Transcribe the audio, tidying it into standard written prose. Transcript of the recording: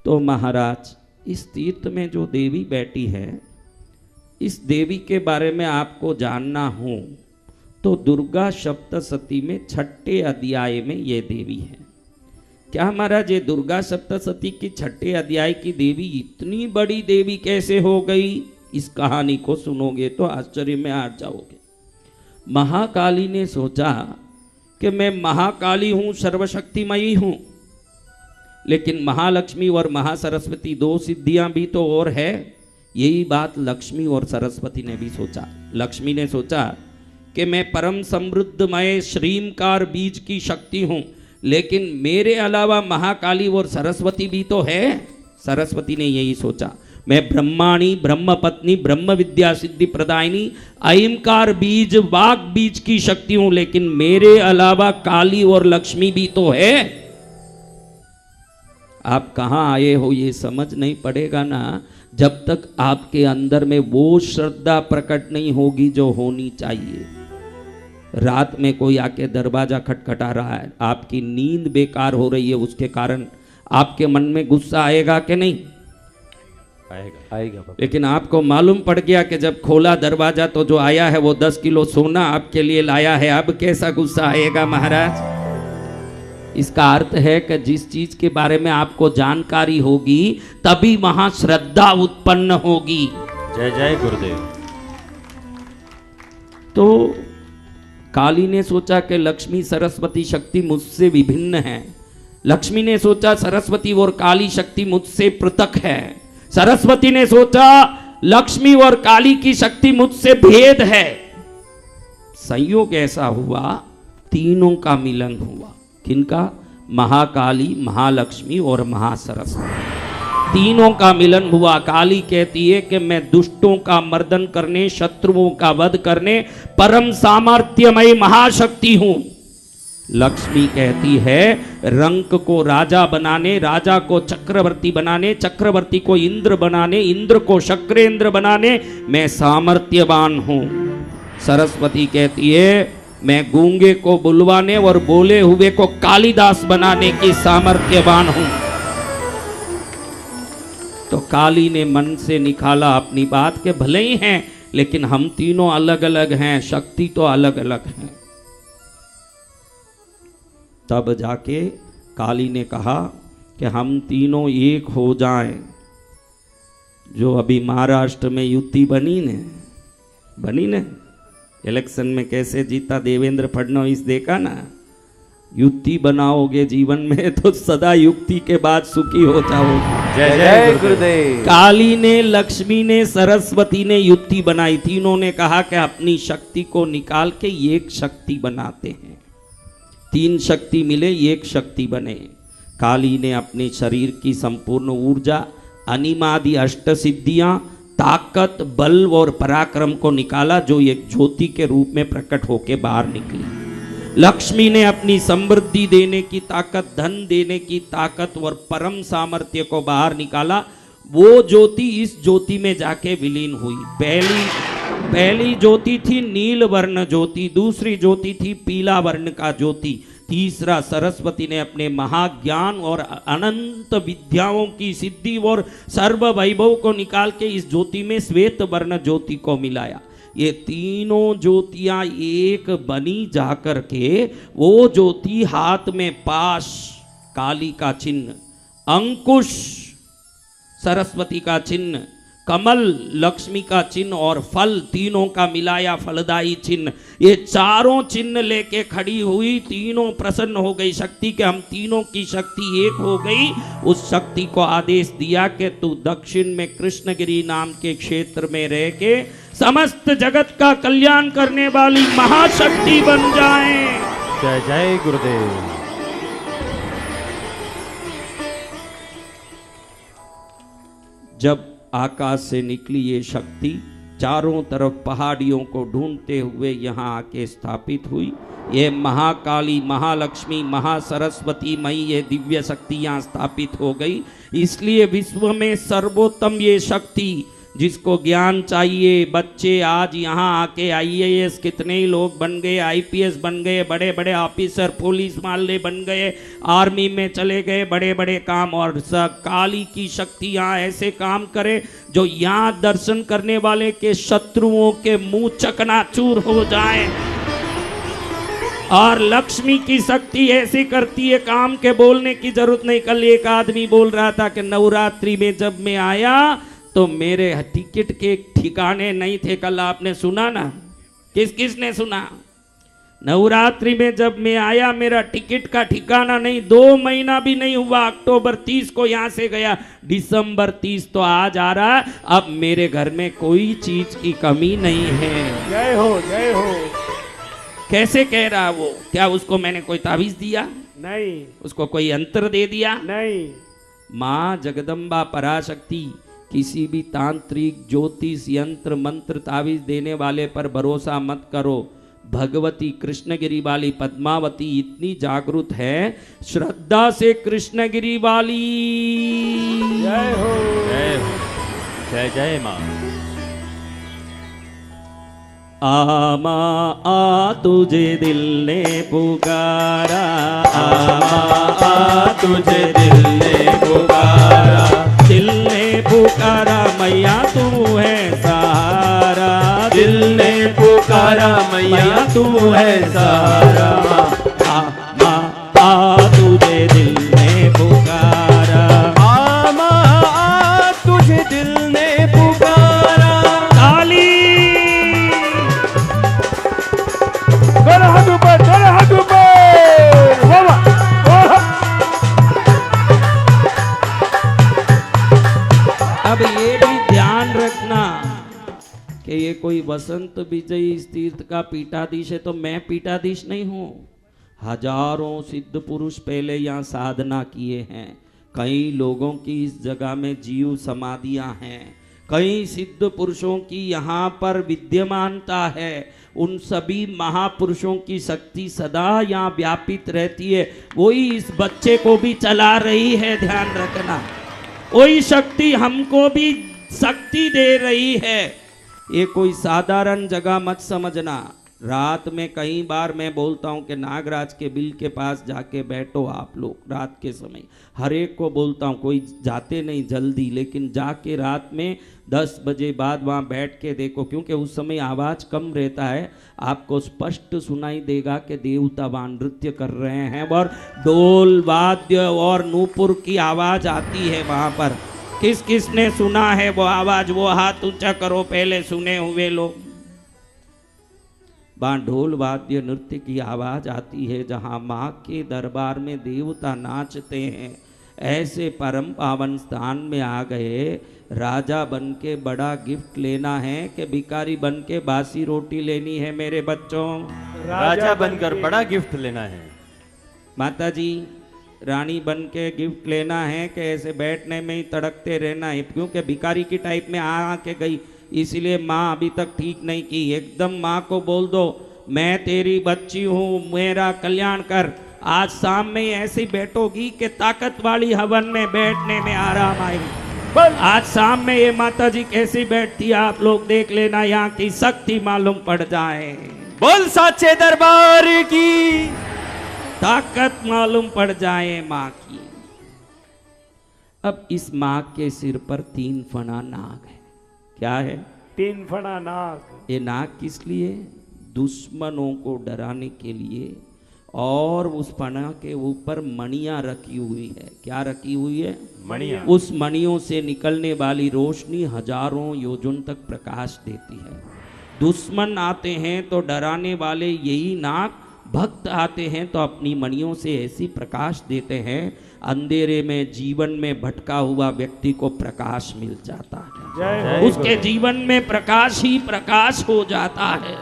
तो महाराज इस तीर्थ में जो देवी बैठी है, इस देवी के बारे में आपको जानना हो तो दुर्गा सप्तशती में 6ठे अध्याय में ये देवी है। क्या महाराज ये दुर्गा सप्तशती की 6ठे अध्याय की देवी इतनी बड़ी देवी कैसे हो गई? इस कहानी को सुनोगे तो आश्चर्य में आ जाओगे। महाकाली ने सोचा कि मैं महाकाली हूं, सर्वशक्तिमयी हूं, लेकिन महालक्ष्मी और महासरस्वती दो सिद्धियां भी तो और है। यही बात लक्ष्मी और सरस्वती ने भी सोचा। लक्ष्मी ने सोचा कि मैं परम समृद्धमय श्रीमकार बीज की शक्ति हूं, लेकिन मेरे अलावा महाकाली और सरस्वती भी तो है। सरस्वती ने यही सोचा, मैं ब्रह्माणी, ब्रह्म पत्नी, ब्रह्म विद्या सिद्धि प्रदायिनी, अहिंकार बीज, वाग बीज की शक्ति हूं, लेकिन मेरे अलावा काली और लक्ष्मी भी तो है। आप कहां आए हो ये समझ नहीं पड़ेगा ना, जब तक आपके अंदर में वो श्रद्धा प्रकट नहीं होगी जो होनी चाहिए। रात में कोई आके दरवाजा खटखटा रहा है, आपकी नींद बेकार हो रही है, उसके कारण आपके मन में गुस्सा आएगा कि नहीं? आएगा। लेकिन आपको मालूम पड़ गया कि जब खोला दरवाजा तो जो आया है वो 10 किलो सोना आपके लिए लाया है, अब कैसा गुस्सा आएगा महाराज? इसका अर्थ है कि जिस चीज के बारे में आपको जानकारी होगी तभी वहां श्रद्धा उत्पन्न होगी। जय जय गुरुदेव। तो काली ने सोचा कि लक्ष्मी सरस्वती शक्ति मुझसे विभिन्न है। लक्ष्मी ने सोचा सरस्वती और काली शक्ति मुझसे पृथक है। सरस्वती ने सोचा लक्ष्मी और काली की शक्ति मुझसे भेद है। संयोग ऐसा हुआ, तीनों का मिलन हुआ। किनका? महाकाली, महालक्ष्मी और महासरस्वती, तीनों का मिलन हुआ। काली कहती है कि मैं दुष्टों का मर्दन करने, शत्रुओं का वध करने परम सामर्थ्यमय महाशक्ति हूं। लक्ष्मी कहती है रंक को राजा बनाने, राजा को चक्रवर्ती बनाने, चक्रवर्ती को इंद्र बनाने, इंद्र को शक्रेंद्र बनाने मैं सामर्थ्यवान हूं। सरस्वती कहती है मैं गूंगे को बुलवाने और बोले हुए को कालिदास बनाने की सामर्थ्यवान हूं। तो काली ने मन से निकाला अपनी बात के भले ही हैं, लेकिन हम तीनों अलग अलग हैं, शक्ति तो अलग अलग है। तब जाके काली ने कहा कि हम तीनों एक हो जाएं। जो अभी महाराष्ट्र में युति बनी ने इलेक्शन में कैसे जीता देवेंद्र फडणवीस, देखा ना? युक्ति बनाओगे जीवन में तो सदा युक्ति के बाद सुखी हो जाओगे। जय जय गुरुदेव। काली ने, लक्ष्मी ने, सरस्वती ने युक्ति बनाई। तीनों ने कहा कि अपनी शक्ति को निकाल के एक शक्ति बनाते हैं। 3 शक्ति मिले, एक शक्ति बने। काली ने अपने शरीर की संपूर्ण ऊर्जा, अनिमादि अष्ट सिद्धियां, ताकत, बल और पराक्रम को निकाला, जो एक ज्योति के रूप में प्रकट होके बाहर निकली। लक्ष्मी ने अपनी समृद्धि देने की ताकत, धन देने की ताकत और परम सामर्थ्य को बाहर निकाला। वो ज्योति इस ज्योति में जाके विलीन हुई। पहली ज्योति थी नील वर्ण ज्योति, दूसरी ज्योति थी पीला वर्ण का ज्योति, तीसरा सरस्वती ने अपने महाज्ञान और अनंत विद्याओं की सिद्धि और सर्व वैभव को निकाल के इस ज्योति में श्वेत वर्ण ज्योति को मिलाया। ये तीनों ज्योतियां एक बनी जाकर के वो ज्योति हाथ में पाश, काली का चिन्ह, अंकुश सरस्वती का चिन्ह, कमल लक्ष्मी का चिन्ह और फल तीनों का मिलाया फलदायी चिन्ह, ये चारों चिन्ह लेके खड़ी हुई। तीनों प्रसन्न हो गई शक्ति के हम तीनों की शक्ति एक हो गई। उस शक्ति को आदेश दिया कि तू दक्षिण में कृष्णगिरी नाम के क्षेत्र में रह के समस्त जगत का कल्याण करने वाली महाशक्ति बन जाए। जय जय गुरुदेव। जब आकाश से निकली ये शक्ति चारों तरफ पहाड़ियों को ढूंढते हुए यहाँ आके स्थापित हुई। ये महाकाली, महालक्ष्मी, महासरस्वती मई ये दिव्य शक्ति यहाँ स्थापित हो गई। इसलिए विश्व में सर्वोत्तम ये शक्ति जिसको ज्ञान चाहिए बच्चे आज यहाँ आके आईएएस कितने ही लोग बन गए, आईपीएस बन गए, बड़े बड़े ऑफिसर, पुलिस वाले बन गए, आर्मी में चले गए, बड़े बड़े काम। और काली की शक्ति यहाँ ऐसे काम करे जो यहाँ दर्शन करने वाले के शत्रुओं के मुंह चकनाचूर हो जाए। और लक्ष्मी की शक्ति ऐसी करती है काम के बोलने की जरूरत नहीं। कल एक आदमी बोल रहा था कि नवरात्रि में जब मैं आया तो मेरे टिकट के ठिकाने नहीं थे। कल आपने सुना ना, किसने सुना? नवरात्रि में जब मैं आया मेरा टिकट का ठिकाना नहीं। 2 महीना भी नहीं हुआ, अक्टूबर 30 को यहाँ से गया, दिसंबर 30 तो आज आ रहा। अब मेरे घर में कोई चीज की कमी नहीं है। जय हो, जय हो। कैसे कह रहा वो? क्या उसको मैंने कोई ताबीज दिया? नहीं। उसको कोई अंतर दे दिया? नहीं। माँ जगदम्बा पराशक्ति किसी भी तांत्रिक ज्योतिष यंत्र मंत्र ताबीज देने वाले पर भरोसा मत करो। भगवती कृष्णगिरी वाली पद्मावती इतनी जागृत है, श्रद्धा से कृष्णगिरी वाली। जय हो, जय हो, जय जय माँ। आमा आ तुझे दिल ने पुकारा, आमा आ तुझे दिल ने पुकारा, दिल ने पुकारा मैया तू है सहारा, दिल ने पुकारा मैया तू है सहारा। आमा आ तुझे दिल ने पुकारा, आमा आ तुझे दिल ने पुकारा। काली दोनों हाथ ऊपर, दोनों हाथ ऊपर। वाह, वाह। अब ये भी ध्यान रखना कि ये कोई वसंत विजयी इस तीर्थ का पीठाधीश है तो मैं पीठाधीश नहीं हूँ। हजारों सिद्ध पुरुष पहले यहाँ साधना किए हैं। कई लोगों की इस जगह में जीव समाधियाँ हैं। कई सिद्ध पुरुषों की यहाँ पर विद्यमानता है। उन सभी महापुरुषों की शक्ति सदा यहाँ व्यापित रहती है। वही इस बच्चे को भी चला रही है, ध्यान रखना। वही शक्ति हमको भी शक्ति दे रही है। ये कोई साधारण जगह मत समझना। रात में कई बार मैं बोलता हूँ कि नागराज के बिल के पास जाके बैठो आप लोग रात के समय। हर एक को बोलता हूँ, कोई जाते नहीं जल्दी, लेकिन जाके रात में 10 बजे बाद वहाँ बैठ के देखो, क्योंकि उस समय आवाज़ कम रहता है। आपको स्पष्ट सुनाई देगा कि देवता वहाँ नृत्य कर रहे हैं और ढोल वाद्य और नूपुर की आवाज़ आती है वहाँ पर। किस किस ने सुना है वो आवाज़? वो हाथ ऊंचा करो पहले सुने हुए लोग। वहाँ ढोल वाद्य नृत्य की आवाज़ आती है, जहाँ माँ के दरबार में देवता नाचते हैं। ऐसे परम पावन स्थान में आ गए। राजा बन के बड़ा गिफ्ट लेना है कि भिखारी बन के बासी रोटी लेनी है मेरे बच्चों? राजा बनकर बड़ा गिफ्ट लेना है। माता जी, रानी बन के गिफ्ट लेना है कि ऐसे बैठने में ही तड़कते रहना है? क्योंकि भिखारी की टाइप में आ के गई, इसलिए माँ अभी तक ठीक नहीं की। एकदम माँ को बोल दो, मैं तेरी बच्ची हूँ, मेरा कल्याण कर। आज शाम में ऐसी बैठोगी कि ताकत वाली हवन में बैठने में आराम आएगी। आज शाम में ये माता जी कैसी बैठती है आप लोग देख लेना, यहाँ की शक्ति मालूम पड़ जाए। बोल साचे दरबार की ताकत मालूम पड़ जाए माँ की। अब इस माँ के सिर पर 3 फना नाग है। क्या है? 3 फना नाग। ये नाग किस लिए? दुश्मनों को डराने के लिए। और उस फना के ऊपर मणियां रखी हुई है। क्या रखी हुई है? मणियां। उस मणियों से निकलने वाली रोशनी हजारों योजन तक प्रकाश देती है। दुश्मन आते हैं तो डराने वाले यही नाग, भक्त आते हैं तो अपनी मणियों से ऐसी प्रकाश देते हैं, अंधेरे में जीवन में भटका हुआ व्यक्ति को प्रकाश मिल जाता है। जय हो। उसके जीवन में प्रकाश ही प्रकाश हो जाता है।